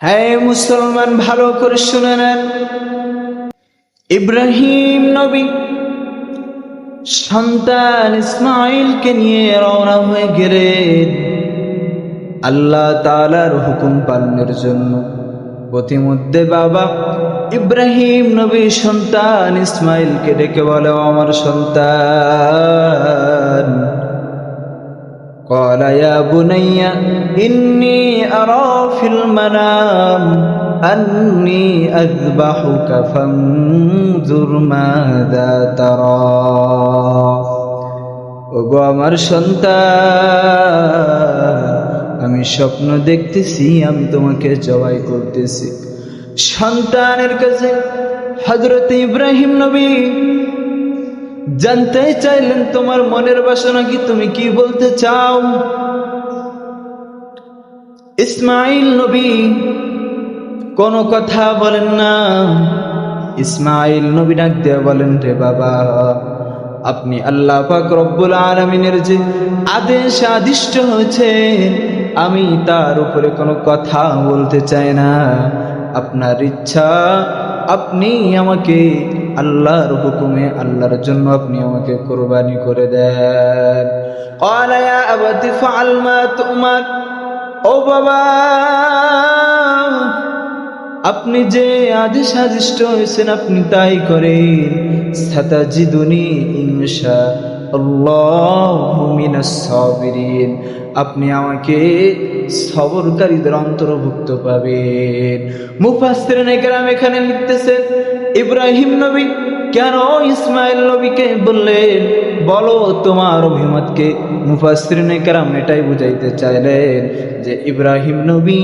হ্যাঁ মুসলমান, ভালো করে শুনে নেন। ইব্রাহিম নবী সন্তান ইসমাইলকে নিয়ে রওনা হয়ে গেলেন আল্লাহ তাআলার হুকুম পালনের জন্য। প্রতিমধ্যে বাবা ইব্রাহিম নবী সন্তান ইসমাইলকে ডেকে বলে, আমার সন্তান, قال يا بني إني أرى في المنام أني أذبحك فانظر ماذا ترى। ওগো আমার সন্তান, আমি স্বপ্ন দেখতেছি আমি তোমাকে জবাই করতেছি। সন্তানের কাছে হযরত ইব্রাহিম নবী জানতে চাইলেন, তোমার মনের বাসনা কি, তুমি কি বলতে চাও? ইসমাইল নবী কোনো কথা বলেন না। ইসমাইল নবী ডাক দিয়ে বলেন, রে বাবা, আপনি আল্লাহ পাক রব্বুল আলামিনের যে আদেশ আদিষ্ট হয়েছে আমি তার উপরে কোনো কথা বলতে চাই না। আপনার ইচ্ছা, আপনি আমাকে আল্লাহর হুকুমে, আল্লাহর জন্য আপনি আমাকে কুরবানি করে দেন। قال يا أبت فعل ما تؤمر। ও বাবা, আপনি যে আদেশ আদিষ্ট হয়েছেন আপনি তাই করেন। সাতাজিদুনি ইনশাআল্লাহু মিনাস সাবিরিন। আপনি আমাকে সবরকারীদের অন্তর্ভুক্ত পাবেন। মুফাসসিরিনে কেরাম এখানে লিখতেছেন, ইব্রাহিম নবী কেন ইসমাইল নবীকে বললেন, বলো তোমার অভিমতকে। মুফাসসিরিনে কেরাম এটাই বুঝাইতে চাইলেন যে ইব্রাহিম নবী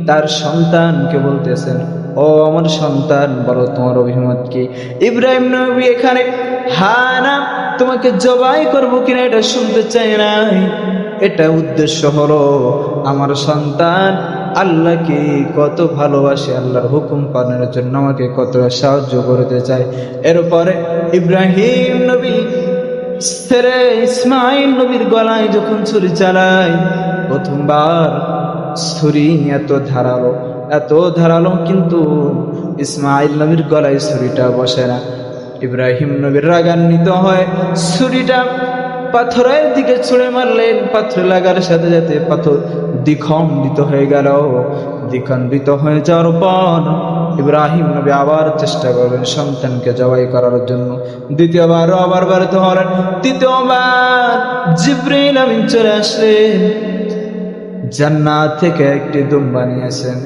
তার সন্তানকে বলতেছেন, ও আমার সন্তান, বলো তোমার অভিমত কি। ইব্রাহিম নবী এখানে হ্যাঁ না তোমাকে জবাই করবো কিনা এটা শুনতে চাই নাই। এটা উদ্দেশ্য হলো আমার সন্তান আল্লাহকে কত ভালোবাসে, আল্লাহর হুকুম পালনের জন্য আমাকে কত সাহায্য করতে চায়। এরপরে ইব্রাহিম নবী ছেলে ইসমাইল নবীর গলায় যখন ছুরি চালায়, প্রথমবার ছুরি এত ধারালো কিন্তু ইসমাইল নবীর গলায় ছুরিটা বসে না। ইব্রাহিম নবীর রাগান্বিত হয় ছুরিটা পাথরের দিকে ছুঁড়ে মারলেন। পাথর লাগার সাথে সাথে পাথর দ্বিখণ্ডিত হয়ে গেল। দ্বিখণ্ডিত হয়ে যাওয়ার পর ইব্রাহিম নবী আবার চেষ্টা করলেন সন্তানকে জবাই করার জন্য। দ্বিতীয়বার আবার ব্যর্থ হলেন। তৃতীয়বার জিবরাইল আমিন চলে আসলেন, জান্নাত থেকে একটি দুম্বা নিয়েছেন।